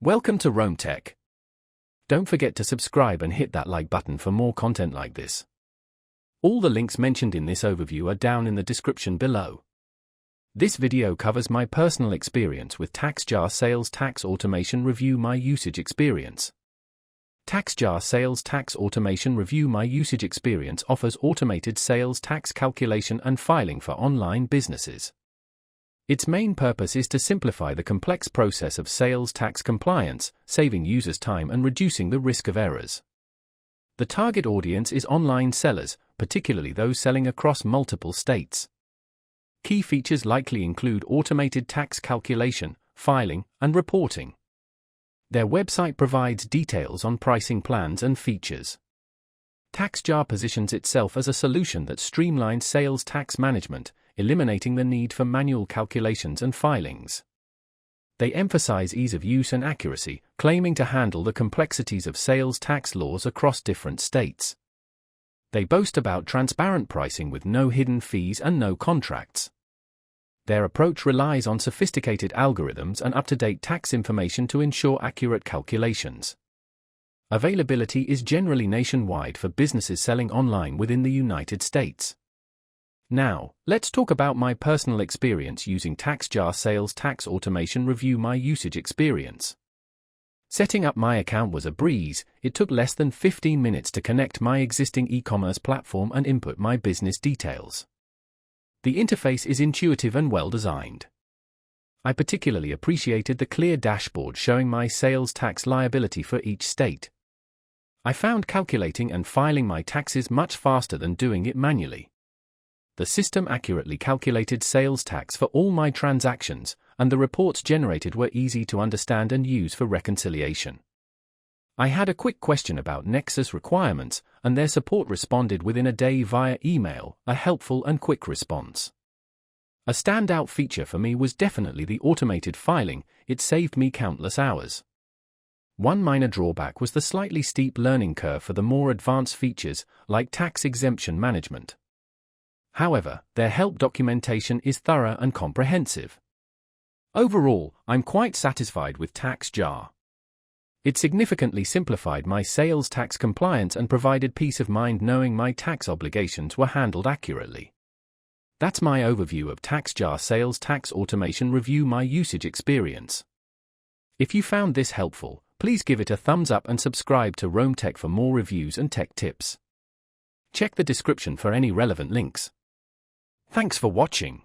Welcome to Rome Tech. Don't forget to subscribe and hit that like button for more content like this. All the links mentioned in this overview are down in the description below. This video covers my personal experience with TaxJar Sales Tax Automation Review My Usage Experience. TaxJar Sales Tax Automation Review My Usage Experience offers automated sales tax calculation and filing for online businesses. Its main purpose is to simplify the complex process of sales tax compliance, saving users time and reducing the risk of errors. The target audience is online sellers, particularly those selling across multiple states. Key features likely include automated tax calculation, filing, and reporting. Their website provides details on pricing plans and features. TaxJar positions itself as a solution that streamlines sales tax management, eliminating the need for manual calculations and filings. They emphasize ease of use and accuracy, claiming to handle the complexities of sales tax laws across different states. They boast about transparent pricing with no hidden fees and no contracts. Their approach relies on sophisticated algorithms and up-to-date tax information to ensure accurate calculations. Availability is generally nationwide for businesses selling online within the United States. Now, let's talk about my personal experience using TaxJar Sales Tax Automation Review My Usage Experience. Setting up my account was a breeze. It took less than 15 minutes to connect my existing e-commerce platform and input my business details. The interface is intuitive and well-designed. I particularly appreciated the clear dashboard showing my sales tax liability for each state. I found calculating and filing my taxes much faster than doing it manually. The system accurately calculated sales tax for all my transactions, and the reports generated were easy to understand and use for reconciliation. I had a quick question about Nexus requirements, and their support responded within a day via email, a helpful and quick response. A standout feature for me was definitely the automated filing. It saved me countless hours. One minor drawback was the slightly steep learning curve for the more advanced features, like tax exemption management. However, their help documentation is thorough and comprehensive. Overall, I'm quite satisfied with TaxJar. It significantly simplified my sales tax compliance and provided peace of mind knowing my tax obligations were handled accurately. That's my overview of TaxJar Sales Tax Automation Review My Usage Experience. If you found this helpful, please give it a thumbs up and subscribe to Rome Tech for more reviews and tech tips. Check the description for any relevant links. Thanks for watching.